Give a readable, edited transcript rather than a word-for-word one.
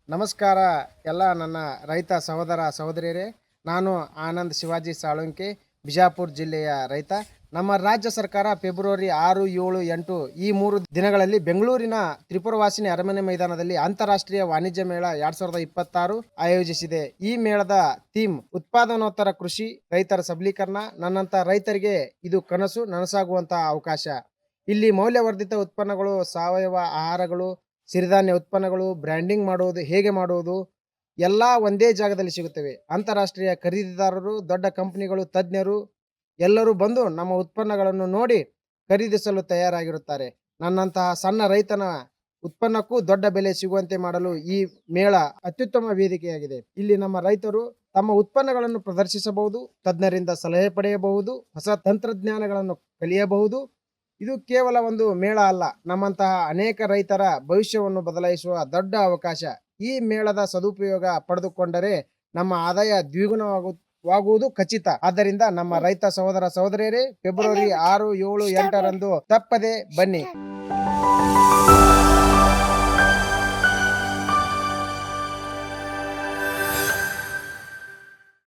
ನಮಸ್ಕಾರ ಎಲ್ಲ ನನ್ನ ರೈತ ಸಹೋದರ ಸಹೋದರಿಯರೇ. ನಾನು ಆನಂದ್ ಶಿವಾಜಿ ಸಾಳುಂಕೆ, ಬಿಜಾಪುರ ಜಿಲ್ಲೆಯ ರೈತ. ನಮ್ಮ ರಾಜ್ಯ ಸರ್ಕಾರ ಫೆಬ್ರವರಿ 6, 7, 8 ಈ 3 ದಿನಗಳಲ್ಲಿ ಬೆಂಗಳೂರಿನ ತ್ರಿಪುರವಾಸಿನಿ ಅರಮನೆ ಮೈದಾನದಲ್ಲಿ ಅಂತಾರಾಷ್ಟ್ರೀಯ ವಾಣಿಜ್ಯ ಮೇಳ 2026 ಆಯೋಜಿಸಿದೆ. ಈ ಮೇಳದ ಥೀಮ್ ಉತ್ಪಾದನೋತ್ತರ ಕೃಷಿ, ರೈತರ ಸಬಲೀಕರಣ. ನನ್ನಂತ ರೈತರಿಗೆ ಇದು ಕನಸು ನನಸಾಗುವಂತಹ ಅವಕಾಶ. ಇಲ್ಲಿ ಮೌಲ್ಯವರ್ಧಿತ ಉತ್ಪನ್ನಗಳು, ಸಾವಯವ ಆಹಾರಗಳು, ಸಿರಿಧಾನ್ಯ ಉತ್ಪನ್ನಗಳು, ಬ್ರ್ಯಾಂಡಿಂಗ್ ಮಾಡುವುದು ಹೇಗೆ ಮಾಡುವುದು ಎಲ್ಲ ಒಂದೇ ಜಾಗದಲ್ಲಿ ಸಿಗುತ್ತವೆ. ಅಂತಾರಾಷ್ಟ್ರೀಯ ಖರೀದಿದಾರರು, ದೊಡ್ಡ ಕಂಪನಿಗಳು, ತಜ್ಞರು ಎಲ್ಲರೂ ಬಂದು ನಮ್ಮ ಉತ್ಪನ್ನಗಳನ್ನು ನೋಡಿ ಖರೀದಿಸಲು ತಯಾರಾಗಿರುತ್ತಾರೆ. ನನ್ನಂತಹ ಸಣ್ಣ ರೈತನ ಉತ್ಪನ್ನಕ್ಕೂ ದೊಡ್ಡ ಬೆಲೆ ಸಿಗುವಂತೆ ಮಾಡಲು ಈ ಮೇಳ ಅತ್ಯುತ್ತಮ ವೇದಿಕೆಯಾಗಿದೆ. ಇಲ್ಲಿ ನಮ್ಮ ರೈತರು ತಮ್ಮ ಉತ್ಪನ್ನಗಳನ್ನು ಪ್ರದರ್ಶಿಸಬಹುದು, ತಜ್ಞರಿಂದ ಸಲಹೆ ಪಡೆಯಬಹುದು, ಹೊಸ ತಂತ್ರಜ್ಞಾನಗಳನ್ನು ಕಲಿಯಬಹುದು. ಇದು ಕೇವಲ ಒಂದು ಮೇಳ ಅಲ್ಲ, ನಮ್ಮಂತಹ ಅನೇಕ ರೈತರ ಭವಿಷ್ಯವನ್ನು ಬದಲಾಯಿಸುವ ದೊಡ್ಡ ಅವಕಾಶ. ಈ ಮೇಳದ ಸದುಪಯೋಗ ಪಡೆದುಕೊಂಡರೆ ನಮ್ಮ ಆದಾಯ ದ್ವಿಗುಣವಾಗುವುದು ಖಚಿತ. ಆದ್ದರಿಂದ ನಮ್ಮ ರೈತ ಸಹೋದರ ಸಹೋದರಿಯರೇ, ಫೆಬ್ರವರಿ 6, 7, 8 ತಪ್ಪದೆ ಬನ್ನಿ.